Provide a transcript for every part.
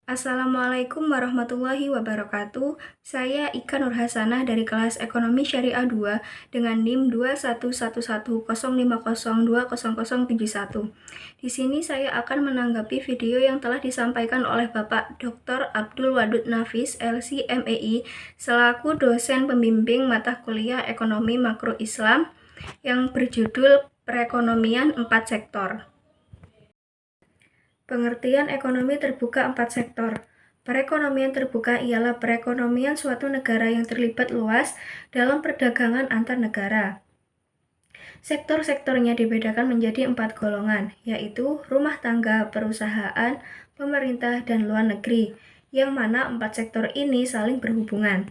Assalamualaikum warahmatullahi wabarakatuh. Saya Ika Nurhasanah dari kelas Ekonomi Syariah 2 dengan NIM 211105020071. Di sini saya akan menanggapi video yang telah disampaikan oleh Bapak Dr. Abdul Wadud Nafis, LC.MEI, selaku dosen pembimbing mata kuliah Ekonomi Makro Islam yang berjudul Perekonomian 4 Sektor. Pengertian ekonomi terbuka 4 sektor. Perekonomian terbuka ialah perekonomian suatu negara yang terlibat luas dalam perdagangan antar negara. Sektor-sektornya dibedakan menjadi 4 golongan, yaitu rumah tangga, perusahaan, pemerintah, dan luar negeri, yang mana 4 sektor ini saling berhubungan.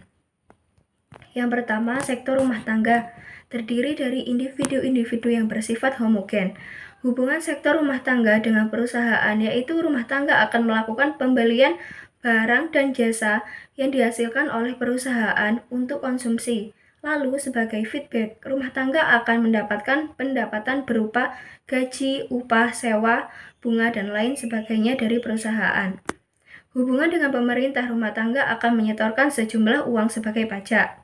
Yang pertama, sektor rumah tangga, terdiri dari individu-individu yang bersifat homogen. Hubungan sektor rumah tangga dengan perusahaan, yaitu rumah tangga akan melakukan pembelian barang dan jasa yang dihasilkan oleh perusahaan untuk konsumsi. Lalu, sebagai feedback, rumah tangga akan mendapatkan pendapatan berupa gaji, upah, sewa, bunga, dan lain sebagainya dari perusahaan. Hubungan dengan pemerintah, rumah tangga akan menyetorkan sejumlah uang sebagai pajak.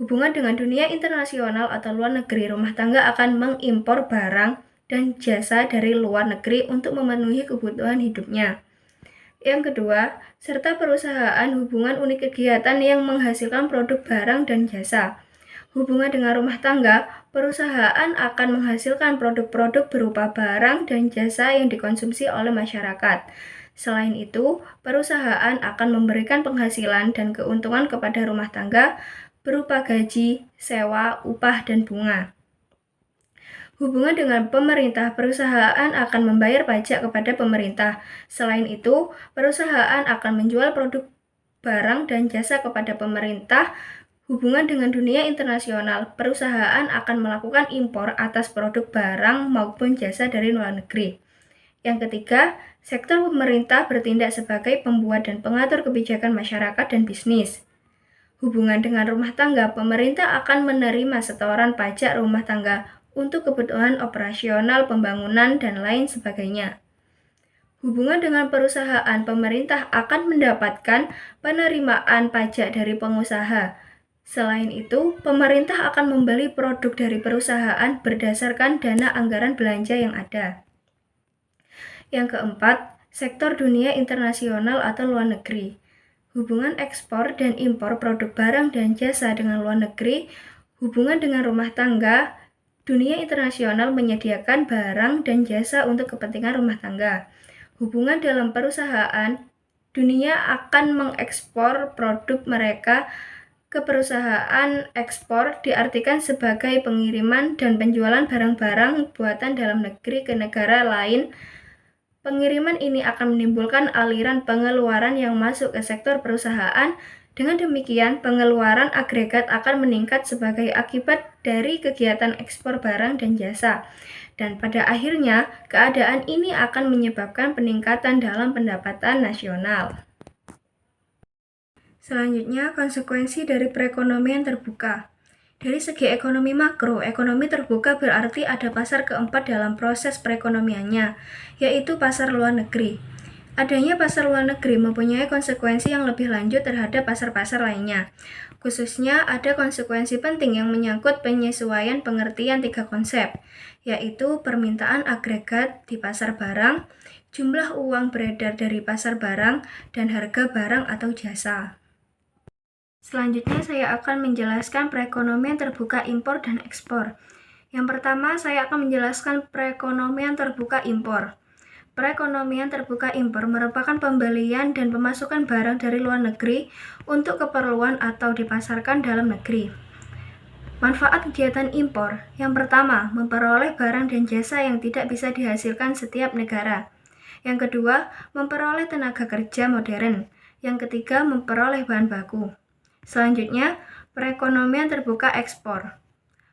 Hubungan dengan dunia internasional atau luar negeri, rumah tangga akan mengimpor barang dan jasa dari luar negeri untuk memenuhi kebutuhan hidupnya. Yang kedua, serta perusahaan, hubungan unit kegiatan yang menghasilkan produk barang dan jasa. Hubungan dengan rumah tangga, perusahaan akan menghasilkan produk-produk berupa barang dan jasa yang dikonsumsi oleh masyarakat. Selain itu, perusahaan akan memberikan penghasilan dan keuntungan kepada rumah tangga berupa gaji, sewa, upah, dan bunga. Hubungan dengan pemerintah, perusahaan akan membayar pajak kepada pemerintah. Selain itu, perusahaan akan menjual produk barang dan jasa kepada pemerintah. Hubungan dengan dunia internasional, perusahaan akan melakukan impor atas produk barang maupun jasa dari luar negeri. Yang ketiga, sektor pemerintah bertindak sebagai pembuat dan pengatur kebijakan masyarakat dan bisnis. Hubungan dengan rumah tangga, pemerintah akan menerima setoran pajak rumah tangga untuk kebutuhan operasional, pembangunan, dan lain sebagainya. Hubungan dengan perusahaan, pemerintah akan mendapatkan penerimaan pajak dari pengusaha. Selain itu, pemerintah akan membeli produk dari perusahaan berdasarkan dana anggaran belanja yang ada. Yang keempat, sektor dunia internasional atau luar negeri. Hubungan ekspor dan impor produk barang dan jasa dengan luar negeri, hubungan dengan rumah tangga, dunia internasional menyediakan barang dan jasa untuk kepentingan rumah tangga. Hubungan dalam perusahaan, dunia akan mengekspor produk mereka ke perusahaan. Ekspor diartikan sebagai pengiriman dan penjualan barang-barang buatan dalam negeri ke negara lain. Pengiriman ini akan menimbulkan aliran pengeluaran yang masuk ke sektor perusahaan. Dengan demikian, pengeluaran agregat akan meningkat sebagai akibat dari kegiatan ekspor barang dan jasa. Dan pada akhirnya, keadaan ini akan menyebabkan peningkatan dalam pendapatan nasional. Selanjutnya, konsekuensi dari perekonomian terbuka. Dari segi ekonomi makro, ekonomi terbuka berarti ada pasar keempat dalam proses perekonomiannya, yaitu pasar luar negeri. Adanya pasar luar negeri mempunyai konsekuensi yang lebih lanjut terhadap pasar-pasar lainnya. Khususnya ada konsekuensi penting yang menyangkut penyesuaian pengertian 3 konsep, yaitu permintaan agregat di pasar barang, jumlah uang beredar dari pasar barang, dan harga barang atau jasa. Selanjutnya saya akan menjelaskan perekonomian terbuka impor dan ekspor. Yang pertama, saya akan menjelaskan perekonomian terbuka impor. Perekonomian terbuka impor merupakan pembelian dan pemasukan barang dari luar negeri untuk keperluan atau dipasarkan dalam negeri. Manfaat kegiatan impor. Yang pertama, memperoleh barang dan jasa yang tidak bisa dihasilkan setiap negara. Yang kedua, memperoleh tenaga kerja modern. Yang ketiga, memperoleh bahan baku. Selanjutnya, perekonomian terbuka ekspor.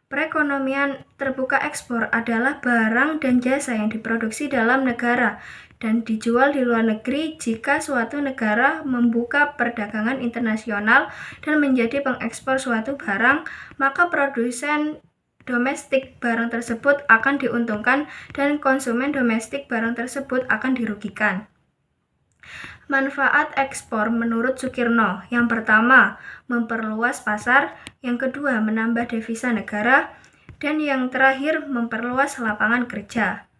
Perekonomian terbuka ekspor adalah barang dan jasa yang diproduksi dalam negara dan dijual di luar negeri. Jika suatu negara membuka perdagangan internasional dan menjadi pengekspor suatu barang, maka produsen domestik barang tersebut akan diuntungkan dan konsumen domestik barang tersebut akan dirugikan. Manfaat ekspor menurut Sukirno, yang pertama, memperluas pasar, yang kedua, menambah devisa negara, dan yang terakhir, memperluas lapangan kerja.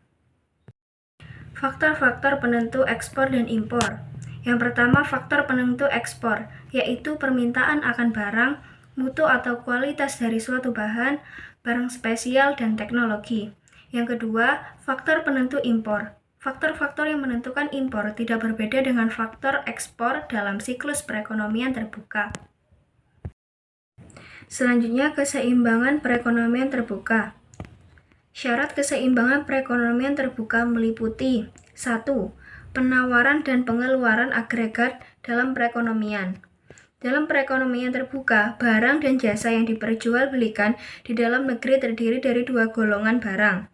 Faktor-faktor penentu ekspor dan impor. Yang pertama, faktor penentu ekspor, yaitu permintaan akan barang, mutu atau kualitas dari suatu bahan, barang spesial, dan teknologi. Yang kedua, faktor penentu impor. Faktor-faktor yang menentukan impor tidak berbeda dengan faktor ekspor dalam siklus perekonomian terbuka. Selanjutnya, keseimbangan perekonomian terbuka. Syarat keseimbangan perekonomian terbuka meliputi 1. Penawaran dan pengeluaran agregat dalam perekonomian. Dalam perekonomian terbuka, barang dan jasa yang diperjualbelikan di dalam negeri terdiri dari dua golongan barang.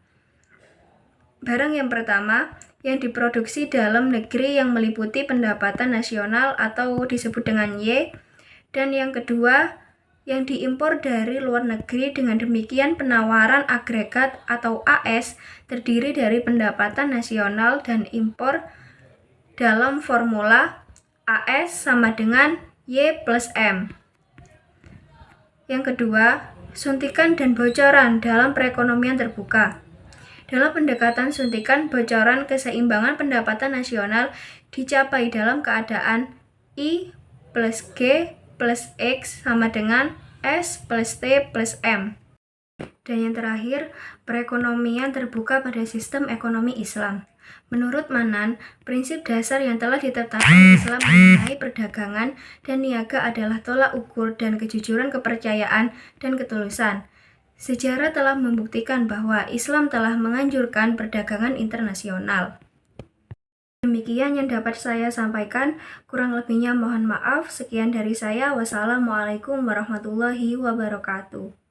Barang yang pertama, yang diproduksi dalam negeri yang meliputi pendapatan nasional atau disebut dengan Y, dan yang kedua, yang diimpor dari luar negeri. Dengan demikian, penawaran agregat atau AS terdiri dari pendapatan nasional dan impor dalam formula AS sama dengan Y plus M. Yang kedua, suntikan dan bocoran dalam perekonomian terbuka. Dalam pendekatan suntikan bocoran, keseimbangan pendapatan nasional dicapai dalam keadaan I plus G plus X sama dengan S plus T plus M. Dan yang terakhir, perekonomian terbuka pada sistem ekonomi Islam. Menurut Manan, prinsip dasar yang telah ditetapkan Islam mengenai perdagangan dan niaga adalah tolak ukur dan kejujuran kepercayaan dan ketulusan. Sejarah telah membuktikan bahwa Islam telah menganjurkan perdagangan internasional. Demikian yang dapat saya sampaikan, kurang lebihnya mohon maaf. Sekian dari saya. Wassalamualaikum warahmatullahi wabarakatuh.